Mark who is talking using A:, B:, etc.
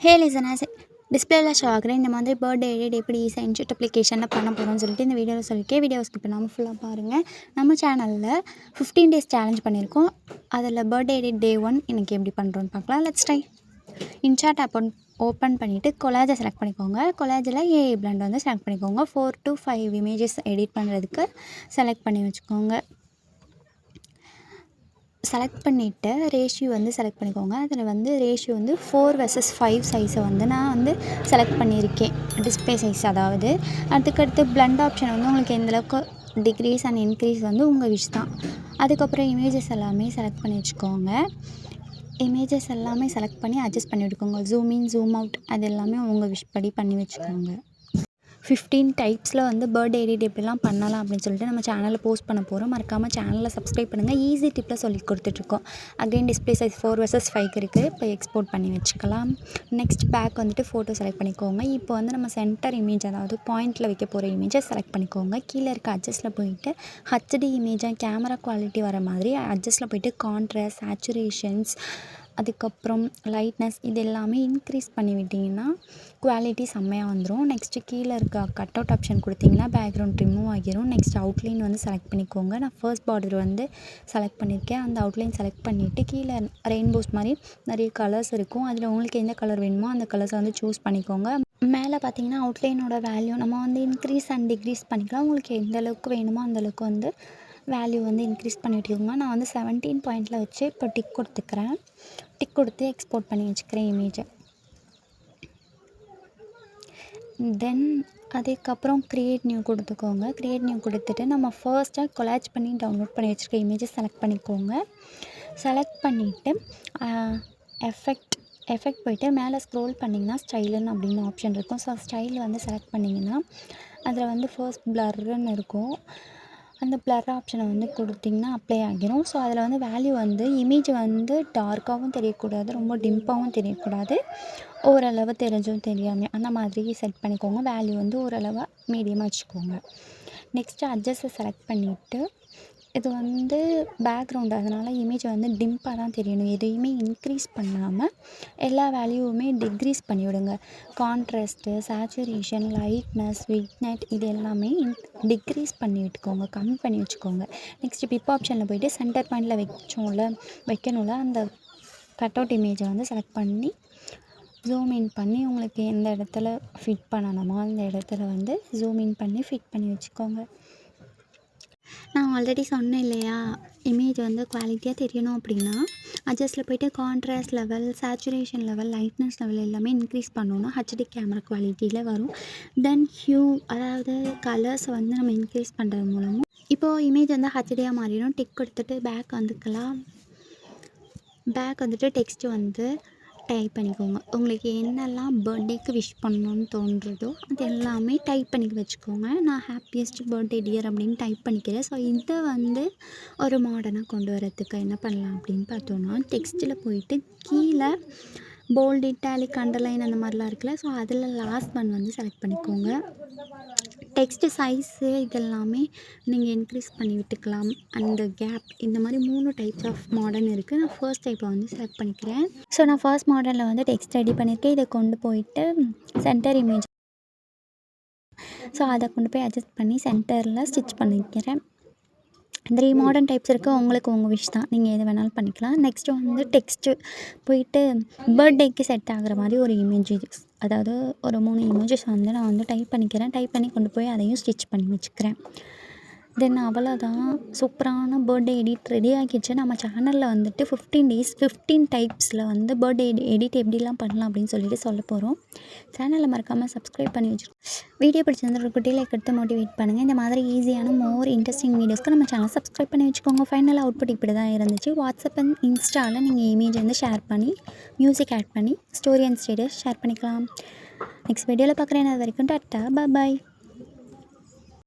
A: ஹே listeners, டிஸ்பிளேயில் show ஆகிற இந்த மாதிரி பர்த்டே எடிட் எப்படி ஈஸியாக இன்ஷர்ட் அப்ளிகேஷனில் பண்ண போகிறோம்னு சொல்லிட்டு இந்த வீடியோவில் சொல்லியிருக்கேன். வீடியோ ஸ்கிப் பண்ணாமல் ஃபுல்லாக பாருங்கள். நம்ம சேனலில் 15 days சேலஞ்ச் பண்ணியிருக்கோம். அதில் பர்த்டே எடிட் டே 1 இன்றைக்கி எப்படி பண்ணுறோன்னு பார்க்கலாம். Let's try. InShot app open பண்ணிவிட்டு கொலாஜை செலக்ட் பண்ணிக்கோங்க. கொலாஜில் ஏஐ பிளண்ட் வந்து செலக்ட் பண்ணிக்கோங்க. 4 to 5 இமேஜஸ் எடிட் பண்ணுறதுக்கு செலக்ட் பண்ணி வச்சுக்கோங்க. செலக்ட் பண்ணிவிட்டு ரேஷியோ வந்து செலக்ட் பண்ணிக்கோங்க. அதில் வந்து ரேஷியோ வந்து 4:5 சைஸை வந்து நான் வந்து செலக்ட் பண்ணியிருக்கேன், டிஸ்பிளே சைஸ். அதாவது அதுக்கடுத்து பிளண்ட் ஆப்ஷன் வந்து உங்களுக்கு எந்தளவுக்கு டிக்ரீஸ் அண்ட் இன்க்ரீஸ் வந்து உங்கள் விஷ் தான். அதுக்கப்புறம் இமேஜஸ் எல்லாமே செலக்ட் பண்ணி வச்சுக்கோங்க. இமேஜஸ் எல்லாமே செலக்ட் பண்ணி அட்ஜஸ்ட் பண்ணி விட்டுக்கோங்க. ஜூம் இன் ஜூம் அவுட் அது எல்லாமே உங்கள் விஷ் படி பண்ணி வச்சுக்கோங்க. 15 டைப்ஸில் வந்து பர்த்டே எடிட் எப்படிலாம் பண்ணலாம் அப்படின்னு சொல்லிட்டு நம்ம சேனலில் போஸ்ட் பண்ண போகிறோம். மறக்காமல் சேனலில் சப்ஸ்கிரைப் பண்ணுங்கள். ஈஸி டிப்பில் சொல்லி கொடுத்துட்ருக்கோம். அகைன் டிஸ்பிளே சைஸ் 4:5 இருக்குது. இப்போ எக்ஸ்போர்ட் பண்ணி வச்சுக்கலாம். நெக்ஸ்ட் பேக் வந்துட்டு ஃபோட்டோ செலக்ட் பண்ணிக்கோங்க. இப்போ வந்து நம்ம சென்டர் இமேஜ், அதாவது பாயிண்டில் வைக்க போகிற இமேஜை செலக்ட் பண்ணிக்கோங்க. கீழே இருக்க அட்ஜஸ்ட்டில் போயிட்டு ஹெச்டி இமேஜாக கேமரா குவாலிட்டி வர மாதிரி அட்ஜஸ்ட்டில் போயிட்டு கான்ட்ராஸ்ட், சேச்சுரேஷன்ஸ், அதுக்கப்புறம் லைட்னஸ் இது எல்லாமே இன்க்ரீஸ் பண்ணி விட்டிங்கன்னா குவாலிட்டி செம்மையாக வந்துடும். நெக்ஸ்ட்டு கீழே இருக்க கட் அவுட் ஆப்ஷன் கொடுத்திங்கன்னா பேக்ரவுண்ட் ரிமூவ் ஆகிரும். நெக்ஸ்ட் அவுட்லைன் வந்து செலக்ட் பண்ணிக்கோங்க. நான் ஃபர்ஸ்ட் பார்டர் வந்து செலக்ட் பண்ணியிருக்கேன். அந்த அவுட்லைன் செலக்ட் பண்ணிவிட்டு கீழே ரெயின்போஸ் மாதிரி நிறைய கலர்ஸ் இருக்கும். அதில் உங்களுக்கு எந்த கலர் வேணுமோ அந்த கலர்ஸை வந்து சூஸ் பண்ணிக்கோங்க. மேலே பார்த்தீங்கன்னா அவுட்லைனோட வேல்யூ நம்ம வந்து இன்க்ரீஸ் அண்ட் டிக்ரீஸ் பண்ணிக்கலாம். உங்களுக்கு எந்த அளவுக்கு வேணுமோ அந்தளவுக்கு வந்து வேல்யூ வந்து இன்க்ரீஸ் பண்ணி விட்டுக்கோங்க. நான் வந்து 17 பாயிண்டில் வச்சு இப்போ டிக் கொடுத்துக்கிறேன். டிக் கொடுத்து எக்ஸ்போர்ட் பண்ணி வச்சுக்கிறேன் இமேஜை. தென் அதுக்கப்புறம் க்ரியேட் நியூ கொடுத்துக்கோங்க. க்ரியேட் நியூ கொடுத்துட்டு நம்ம ஃபர்ஸ்ட்டாக கொலாஜ் பண்ணி டவுன்லோட் பண்ணி வச்சுருக்க இமேஜை செலக்ட் பண்ணிக்கோங்க. செலக்ட் பண்ணிவிட்டு எஃபெக்ட் போய்ட்டு மேலே ஸ்க்ரோல் பண்ணிங்கன்னா ஸ்டைலுன்னு அப்படின்னு ஆப்ஷன் இருக்கும். ஸோ ஸ்டைல் வந்து செலக்ட் பண்ணிங்கன்னா அதில் வந்து ஃபர்ஸ்ட் பிளர்ன்னு இருக்கும். அந்த பிளர் ஆப்ஷனை வந்து கொடுத்திங்கன்னா அப்ளை ஆகிரும். ஸோ அதில் வந்து வேல்யூ வந்து இமேஜ் வந்து டார்க்காகவும் தெரியக்கூடாது, ரொம்ப டிம்பாகவும் தெரியக்கூடாது, ஓரளவு தெரிஞ்சும் தெரியாமல் அந்த மாதிரி செட் பண்ணிக்கோங்க. வேல்யூ வந்து ஓரளவு மீடியமாக வச்சுக்கோங்க. நெக்ஸ்ட்டு அட்ஜஸ்ட்டை செலக்ட் பண்ணிவிட்டு இது வந்து பேக்ரவுண்டு, அதனால் இமேஜ் வந்து டிம்பாக தான் தெரியணும். எதையுமே இன்க்ரீஸ் பண்ணாமல் எல்லா வேல்யூவுமே டிக்ரீஸ் பண்ணிவிடுங்க. கான்ட்ராஸ்ட்டு, சேச்சுரேஷன், லைட்னஸ், விட்னட் இது எல்லாமே டிக்ரீஸ் பண்ணி விட்டுக்கோங்க, கம்மி பண்ணி வச்சுக்கோங்க. நெக்ஸ்ட்டு பிப் ஆப்ஷனில் போய்ட்டு சென்டர் பாயிண்டில் வைக்கணும்ல அந்த கட் அவுட் இமேஜை வந்து செலக்ட் பண்ணி ஜூம் இன் பண்ணி உங்களுக்கு எந்த இடத்துல ஃபிட் பண்ணணுமோ அந்த இடத்துல வந்து ஜூம் இன் பண்ணி ஃபிட் பண்ணி வச்சுக்கோங்க. நான் ஆல்ரெடி சொன்னேன் இல்லையா, இமேஜ் வந்து குவாலிட்டியாக தெரியணும் அப்படின்னா அட்ஜஸ்ட்டில் போய்ட்டு contrast level, saturation level, lightness level எல்லாமே இன்க்ரீஸ் பண்ணோன்னா ஹெச்டி கேமரா குவாலிட்டியில் வரும். தென் ஹியூ, அதாவது கலர்ஸை வந்து நம்ம இன்க்ரீஸ் பண்ணுறது மூலமும் இப்போது இமேஜ் வந்து ஹெச்டியாக மாறிடும். டிக் கொடுத்துட்டு பேக் வந்துக்கலாம். பேக் வந்துட்டு டெக்ஸ்ட்டு வந்து டைப் பண்ணிக்கோங்க. உங்களுக்கு என்னெல்லாம் பர்த்டேக்கு விஷ் பண்ணணுன்னு தோன்றுறதோ அது எல்லாமே டைப் பண்ணி வச்சுக்கோங்க. நான் ஹாப்பியஸ்ட் பர்த்டே டியர் அப்படின்னு டைப் பண்ணிக்கிறேன். ஸோ இதை வந்து ஒரு மாடர்னாக கொண்டு வரதுக்கு என்ன பண்ணலாம் அப்படின்னு பார்த்தோன்னா, டெக்ஸ்ட்டில் போயிட்டு கீழே போல்டு, இட்டாலிக், அண்டர்லைன் அந்த மாதிரிலாம் இருக்குல்ல, ஸோ அதில் லாஸ்ட் ஒன் வந்து செலக்ட் பண்ணிக்கோங்க. டெக்ஸ்ட்டு சைஸு இதெல்லாமே நீங்கள் இன்க்ரீஸ் பண்ணி விட்டுக்கலாம். அந்த கேப் இந்த மாதிரி 3 டைப்ஸ் ஆஃப் மாடர்ன் இருக்குது. நான் ஃபர்ஸ்ட் டைப்பை வந்து செலக்ட் பண்ணிக்கிறேன். ஸோ நான் ஃபர்ஸ்ட் மாடர்னில் வந்து டெக்ஸ்ட் ரெடி பண்ணியிருக்கேன். இதை கொண்டு போயிட்டு சென்டர் இமேஜ், ஸோ அதை கொண்டு போய் அட்ஜஸ்ட் பண்ணி சென்டரில் ஸ்டிச் பண்ணிக்கிறேன். 3 மாடர்ன் டைப்ஸ் இருக்குது. உங்களுக்கு உங்கள் விஷ் தான், நீங்கள் எது வேணாலும் பண்ணிக்கலாம். நெக்ஸ்ட்டு வந்து டெக்ஸ்ட்டு போயிட்டு பர்த்டேக்கு செட் ஆகிற மாதிரி ஒரு இமேஜஸ், அதாவது ஒரு 3 இமேஜஸ் வந்து நான் வந்து டைப் பண்ணிக்கிறேன். டைப் பண்ணி கொண்டு போய் அதையும் ஸ்டிச் பண்ணி வச்சுக்கிறேன். தென் அவ்வளோதான், சூப்பரான பர்த்டே எடிட் ரெடி ஆகிடுச்சு. நம்ம சேனலில் வந்துட்டு 15 days 15 டைப்ஸில் வந்து பர்த்டே எடிட் எப்படிலாம் பண்ணலாம் அப்படின்னு சொல்லிட்டு சொல்ல போகிறோம். சேனலை மறக்காமல் சப்ஸ்கிரைப் பண்ணி வச்சுருக்கோம். வீடியோ பிடிச்சிருந்த ஒரு குட்டி லைக் எடுத்து மோட்டிவேட் பண்ணுங்கள். இந்த மாதிரி ஈஸியான மோர் இன்ட்ரெஸ்டிங் வீடியோஸ்க்கு நம்ம சேனல் சப்ஸ்கிரைப் பண்ணி வச்சுக்கோங்க. ஃபைனல் அவுட்புட் இப்படி தான் இருந்துச்சு. வாட்ஸ்அப் அண்ட் இன்ஸ்டாவில் நீங்கள் இமேஜ் வந்து ஷேர் பண்ணி மியூசிக் ஆட் பண்ணி ஸ்டோரி அண்ட் ஸ்டேட்டஸ் ஷேர் பண்ணிக்கலாம். நெக்ஸ்ட் வீடியோவில் பார்க்குறேன். அது வரைக்கும் டாட்டா, பாய்.